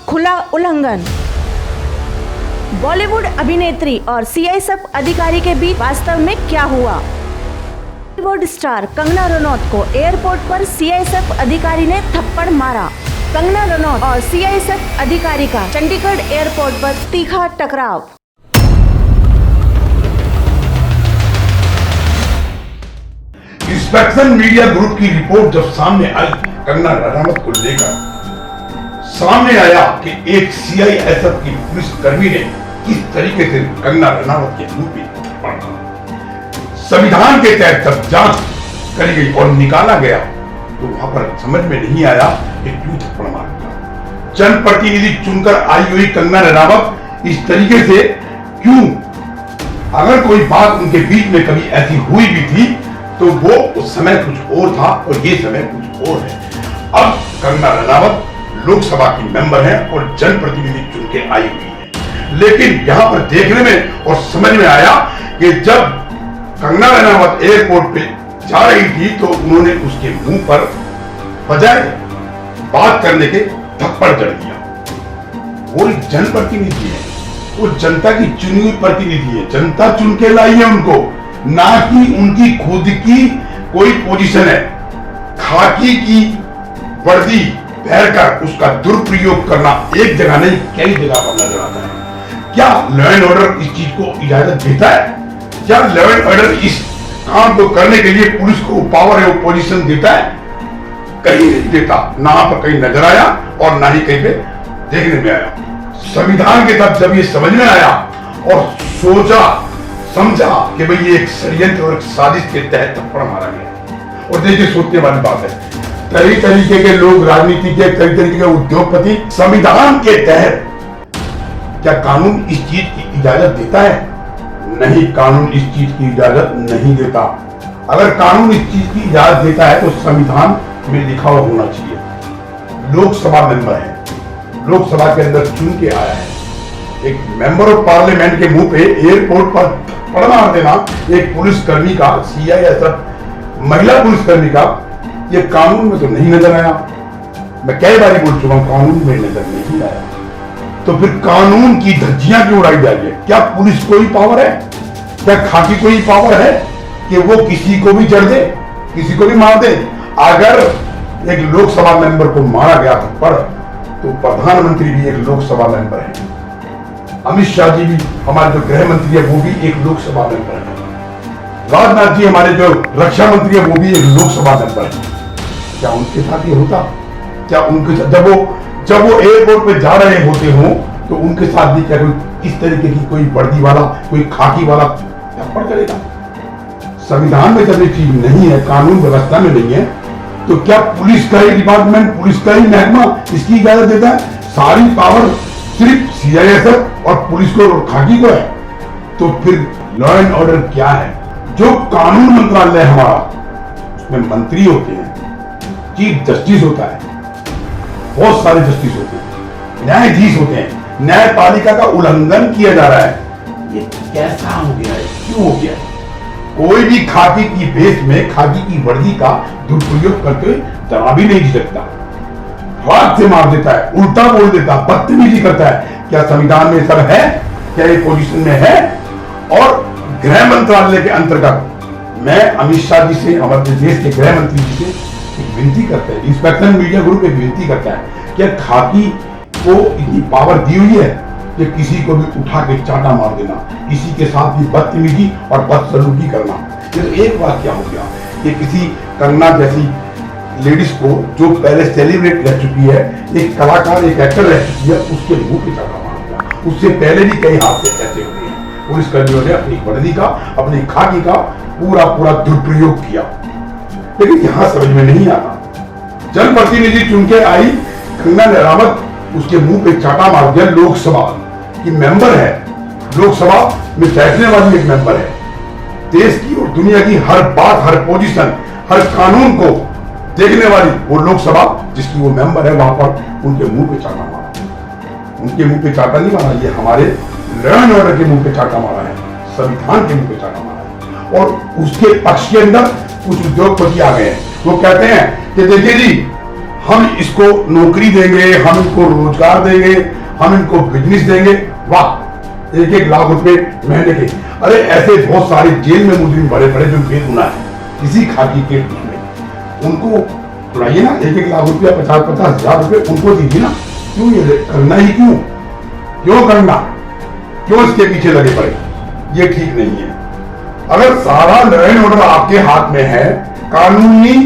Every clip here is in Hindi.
खुला उल्लंघन। बॉलीवुड अभिनेत्री और सीआईएसएफ अधिकारी के बीच वास्तव में क्या हुआ? बॉलीवुड स्टार कंगना रनौत को एयरपोर्ट पर सीआईएसएफ अधिकारी ने थप्पड़ मारा। कंगना रनौत और सीआईएसएफ अधिकारी का चंडीगढ़ एयरपोर्ट पर तीखा टकराव। इंस्पेक्शन मीडिया ग्रुप की रिपोर्ट जब सामने आई कंगना रनौत को लेकर, सामने आया कि एक सीआईएसएफ की पुलिस कर्मी ने किस तरीके से कंगना रनौत के मुंह पे पड़ा। संविधान के तहत जब जांच करी गई और निकाला गया तो वहां पर समझ में नहीं आया कि क्यों थप्पड़ मार दिया। जनप्रतिनिधि चुनकर आई हुई कंगना रनौत इस तरीके से क्यों? अगर कोई बात उनके बीच में कभी ऐसी हुई भी थी तो वो उस समय कुछ और था और ये समय कुछ और है। अब कंगना रनौत लोकसभा की मेंबर है और जनप्रतिनिधि चुन के आई हुई है, लेकिन यहां पर देखने में और समझ में आया कि जब कंगना रनौत एयरपोर्ट पे जा रही थी तो उन्होंने उसके मुंह पर बजाय बात करने के थप्पड़ जड़ दिया। वो जनप्रतिनिधि है, वो जनता की चुनी हुई प्रतिनिधि है, जनता चुन के लाई है उनको, ना कि उनकी खुद की कोई पोजीशन है। खाकी की वर्दी पहनकर उसका दुरुपयोग करना एक जगह नहीं कई जगह पर नजर आता है। क्या लॉ एंड ऑर्डर इस चीज को इजाजत देता है? क्या लॉ एंड ऑर्डर इस काम को करने के लिए पुलिस को पावर है, पोजीशन देता है? कहीं नहीं देता, ना पर कहीं नजर आया और ना ही कहीं पे देखने में आया। संविधान के तहत जब ये समझ में आया और सोचा समझा कि भाई ये एक षड्यंत्र और एक साजिश के तहत थप्पड़ मारा गया। और देखिए सोचने वाली बात है, कई तरीके के लोग, राजनीति के कई तरीके के उद्योगपति, संविधान के तहत क्या कानून इस चीज की इजाजत देता है? नहीं, कानून इस चीज की इजाजत नहीं देता। अगर कानून इस चीज की इजाजत देता है तो संविधान में लिखा हुआ होना चाहिए। लोकसभा मेंबर है, लोकसभा के अंदर चुन के आया है, एक मेंबर ऑफ पार्लियामेंट के मुंह पे एयरपोर्ट पर थप्पड़ मार देना एक पुलिसकर्मी का, सीआईएसएफ महिला पुलिसकर्मी का, ये कानून में तो नहीं नजर आया। मैं कई बार बोल चुका हूं, कानून में नजर नहीं आया। तो फिर कानून की धज्जियां क्यों उड़ाई जा रही है? क्या पुलिस को ही पावर है? क्या खाकी को ही पावर है कि वो किसी को भी जड़ दे, किसी को भी मार दे? अगर एक लोकसभा मेंबर को मारा गया थप्पड़ तो प्रधानमंत्री भी एक लोकसभा मेंबर है, अमित शाह जी भी, हमारे जो गृह मंत्री है वो भी एक लोकसभा मेंबर है, राजनाथ जी हमारे जो रक्षा मंत्री है वो भी एक लोकसभा मेंबर है। क्या उनके साथ ये होता? क्या उनके जब वो एयरपोर्ट पे जा रहे होते हो तो उनके साथ भी क्या कोई इस तरीके की कोई वर्दी वाला, कोई खाकी वाला थप्पड़ करेगा? संविधान में जब ये चीज नहीं है, कानून व्यवस्था में नहीं है, तो क्या पुलिस का ही डिपार्टमेंट, पुलिस का ही महकमा इसकी इजाजत देता है? सारी पावर सिर्फ सीआईएसएफ और पुलिस को और खाकी को है। तो फिर लॉ एंड ऑर्डर क्या है? जो कानून मंत्रालय हमारा, उसमें मंत्री होते हैं, चीफ जस्टिस होता है, बहुत सारे जस्टिस होते हैं, न्यायाधीश होते हैं, न्यायपालिका का उल्लंघन किया जा रहा है। ये कैसा हो गया है? क्यों हो गया है? कोई भी खाकी की भेष में, खाकी की वर्दी का दुरुपयोग करके दवा भी नहीं दे सकता, हाथ से मार देता है, उल्टा बोल देता, बदतमीजी करता है। क्या संविधान में सब है? क्या ये पोजीशन में है? और गृह मंत्रालय के अंतर्गत मैं अमित शाह जी से, हमारे देश के गृह मंत्री जी से एक विनती करते हैं, इंस्पेक्शन मीडिया ग्रुप एक विनती करता है, क्या खाकी को इतनी पावर दी हुई है कि किसी को भी उठा के चाटा मार देना, किसी के साथ भी बदतमीजी और बदसलूकी करना? ये तो एक बात क्या हो गया कि किसी कंगना जैसी लेडीज को, जो पहले सेलिब्रेट रह चुकी है, एक कलाकार, एक एक्टर रह चुकी है, उसके मुंह पे चाटा मार दिया। उससे पहले भी कई हादसे ऐसे हुए हैं। पुलिस कर्मियों ने अपनी वर्दी का, अपनी खाकी का पूरा दुरुपयोग किया, लेकिन यहां समझ में नहीं आता। जनप्रतिनिधि चुन के आई कंगना रनौत, उसके मुंह पे चाटा मार दिया। लोकसभा की मेंबर है, लोकसभा में बैठने वाली एक मेंबर है, देश की और दुनिया की हर बात, हर पोजीशन, हर कानून को देखने वाली वो लोकसभा जिसकी वो मेंबर है, वहां पर उनके मुंह पे चाटा मारा। उनके मुंह पे चाटा नहीं मारा, ये हमारे लॉ एंड ऑर्डर के मुंह पे चाटा मारा है, संविधान के मुंह पे चाटा मारा है। और उसके पक्ष के अंदर कुछ उद्योगपति आ गए हैं, वो कहते हैं कि देखिए जी, हम इसको नौकरी देंगे, हम इनको रोजगार देंगे, हम इनको बिजनेस देंगे, वाह 1-1 लाख रुपए महीने के। अरे ऐसे बहुत सारे जेल में मुजरिम बड़े बड़े जो बेगुनाह है किसी खाकी के में, उनको बुलाइए ना, 1-1 लाख रुपया 50-50 हजार रुपए उनको दीजिए ना। क्यों ये करना ही क्यों करना, क्यों इसके पीछे लगे पड़े, ये ठीक नहीं है। अगर सारा लॉ एंड ऑर्डर आपके हाथ में है, कानूनी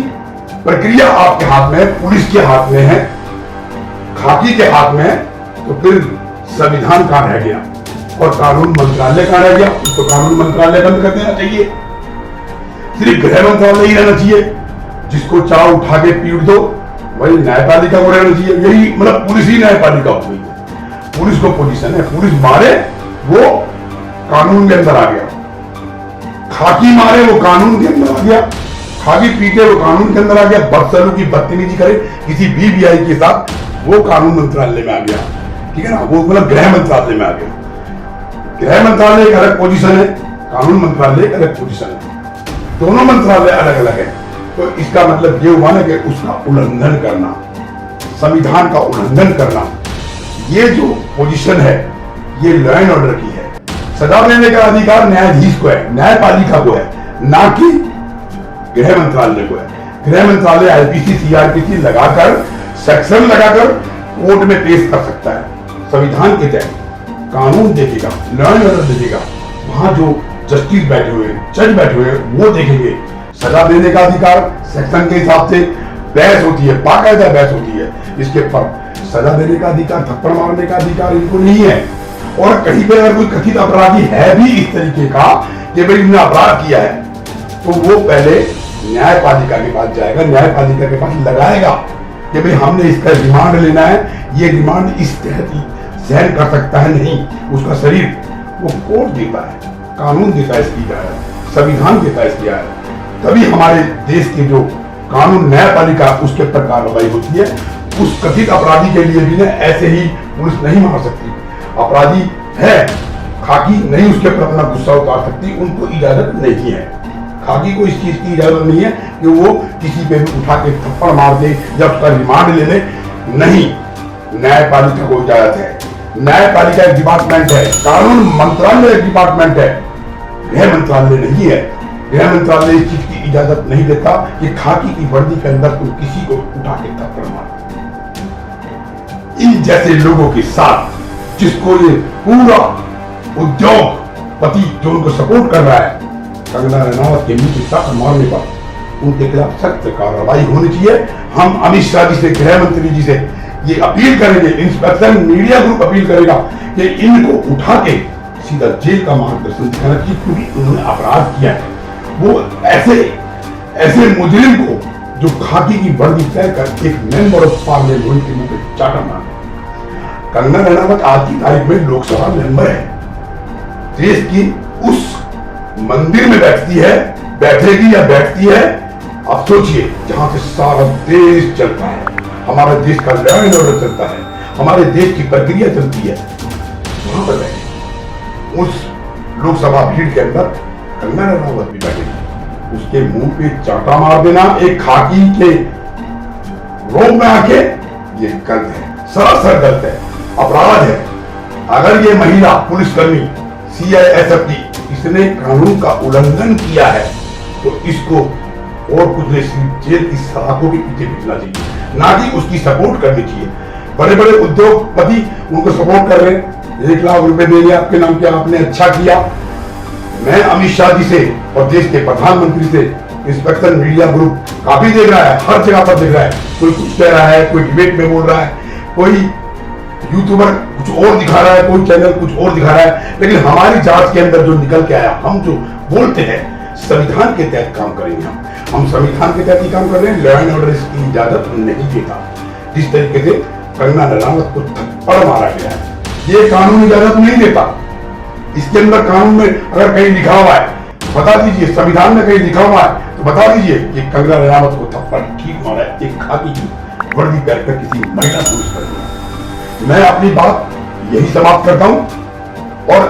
प्रक्रिया आपके हाथ में है, पुलिस के हाथ में है, खाकी के हाथ में है, तो फिर संविधान कहां रह गया और कानून मंत्रालय कहां रह गया? तो कानून मंत्रालय बंद कर देना चाहिए, सिर्फ गृह मंत्रालय ही रहना चाहिए। जिसको चाहो उठा के पीट दो, वही न्यायपालिका को रहना चाहिए। यही मतलब पुलिस ही न्यायपालिका हो गई है। पुलिस को पोजीशन है, पुलिस मारे वो कानून के अंदर आ गया, खाकी मारे वो कानून के अंदर आ गया, खाकी पीटे वो कानून के अंदर आ गया, बदसलूकी बदतमीजी करे किसी बीबीआई के साथ वो कानून मंत्रालय में आ गया, ठीक है ना, वो मतलब गृह मंत्रालय में आ गया। गृह मंत्रालय एक अलग पोजीशन है, कानून मंत्रालय एक अलग पोजीशन है, दोनों मंत्रालय अलग अलग है। तो इसका मतलब ये हुआ ना कि उसका उल्लंघन करना, संविधान का उल्लंघन करना, ये जो पोजीशन है ये लॉ एंड ऑर्डर की है। सजा देने का अधिकार न्यायाधीश को है, न्यायपालिका को है, ना कि गृह मंत्रालय को है। गृह मंत्रालय आईपीसी सीआरपीसी लगाकर, सेक्शन लगाकर कोर्ट में पेश कर सकता है, संविधान के तहत कानून देखेगा, लॉ एंड ऑर्डर देखेगा। वहां जो जस्टिस बैठे हुए, जज बैठे हुए, वो देखेंगे। सजा देने का अधिकार सेक्शन के हिसाब से बहस होती है, बाकायदा बहस होती है इसके पर। सजा देने का अधिकार, थप्पड़ मारने का अधिकार इनको नहीं है। और कहीं पे अगर कोई कथित अपराधी है भी इस तरीके का कि भाई इसने अपराध किया है, तो वो पहले न्यायपालिका के पास जाएगा, न्यायपालिका के पास लगाएगा कि भाई हमने इसका रिमांड लेना है, ये रिमांड इस तहत सहन कर सकता है नहीं, उसका शरीर वो कोर्ट देता है, कानून देता है इसकी इजाजत, संविधान देता है इसकी इजाजत। तभी हमारे देश के जो कानून न्यायपालिका उसके ऊपर कार्रवाई होती है। उस कथित अपराधी के लिए भी ना ऐसे ही पुलिस नहीं मार सकती। अपराधी है, खाकी नहीं उसके ऊपर अपना गुस्सा उतार सकती, उनको इजाजत नहीं है। खाकी को इस चीज की इजाजत नहीं है कि वो किसी पे भी उठा के थप्पड़ मार दे या उसका रिमांड ले ले, नहीं, न्यायपालिका को इजाजत है। न्यायपालिका एक डिपार्टमेंट है, कानून मंत्रालय एक डिपार्टमेंट है, गृह मंत्रालय नहीं है। गृह मंत्रालय इस चीज की इजाजत नहीं देता कि खाकी की वर्दी के अंदर कोई किसी को उठा के थप्पड़ मार। इन जैसे लोगों के साथ जिसको ये पूरा उद्योगपति जो उनको सपोर्ट कर रहा है, कंगना रनावत के मुंह पे मारने पर उनके खिलाफ सख्त कार्रवाई होनी चाहिए। हम अमित शाह जी से, गृह मंत्री जी से ये अपील करेंगे, इंस्पेक्शन मीडिया ग्रुप अपील करेगा कि इनको उठा के सीधा जेल का मार्गदर्शन दिखाना चाहिए, क्योंकि उन्होंने अपराध किया है। वो ऐसे मुजरिम को जो खाकी की वर्दी पहनकर एक मेंबर ऑफ पार्लियामेंट के मुंह पे चाटा मार। कंगना रनावत आज की तारीख में लोकसभा मेंबर है, देश की उस मंदिर में बैठती है, बैठेगी या बैठती है, आप सोचिए, जहां से सारा देश चलता है, हमारे देश का लॉ एंड ऑर्डर चलता है, हमारे देश की प्रक्रिया चलती है, वहां पर बैठे उस लोकसभा भीड़ के अंदर कंगना रनावत भी बैठेगी, उसके मुंह पे चाटा मार देना एक खाकी के रोग में आके, ये गलत है, सरासर गलत है, अपराध है। अगर ये महिला पुलिसकर्मी सीआईएसएफ की, इसने कानून का उल्लंघन किया है, तो इसको और कुछ नहीं, सिर्फ जेल की सलाखों के पीछे भेजना चाहिए, ना कि उसकी सपोर्ट करनी चाहिए। बड़े बड़े उद्योगपति उनको सपोर्ट कर रहे हैं, 1 लाख रुपए देंगे आपके नाम पे, आपने अच्छा किया। मैं अमित शाह जी से और देश के प्रधानमंत्री से, इंस्पेक्शन मीडिया ग्रुप काफी देख रहा है, हर जगह पर देख रहा है, कोई कुछ कह रहा है, कोई डिबेट में बोल रहा है, कोई यूट्यूबर कुछ और दिखा रहा है, कोई चैनल कुछ और दिखा रहा है, लेकिन हमारी जांच के अंदर जो निकल के आया, हम जो बोलते हैं संविधान के तहत काम करेंगे। हम संविधान के तहत ही काम कर रहे हैं, लॉ एंड ऑर्डर इसकी इजाजत नहीं देता। जिस तरीके से कंगना रनावत को थप्पड़ मारा गया है, ये कानून इजाजत नहीं देता। इसके अंदर कानून में अगर कहीं लिखा हुआ है, बता दीजिए, संविधान में कहीं लिखा हुआ है तो बता दीजिए कि कंगना रनावत को थप्पड़ ठीक मारा है एक खाकी की वर्दी पहनकर किसी महिला पुलिसकर्मी। मैं अपनी बात यही समाप्त करता हूं और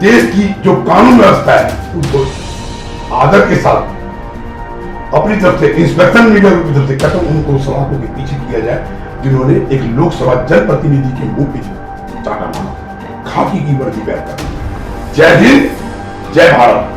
देश की जो कानून व्यवस्था है उनको आदर के साथ अपनी तरफ से इंस्पेक्शन मीडिया की तरफ से कहता हूं उनको सलाखों के पीछे किया जाए जिन्होंने एक लोकसभा जनप्रतिनिधि के मुंह पे चाटा मारा, खाकी की वर्दी पहनकर। जय हिंद, जय भारत।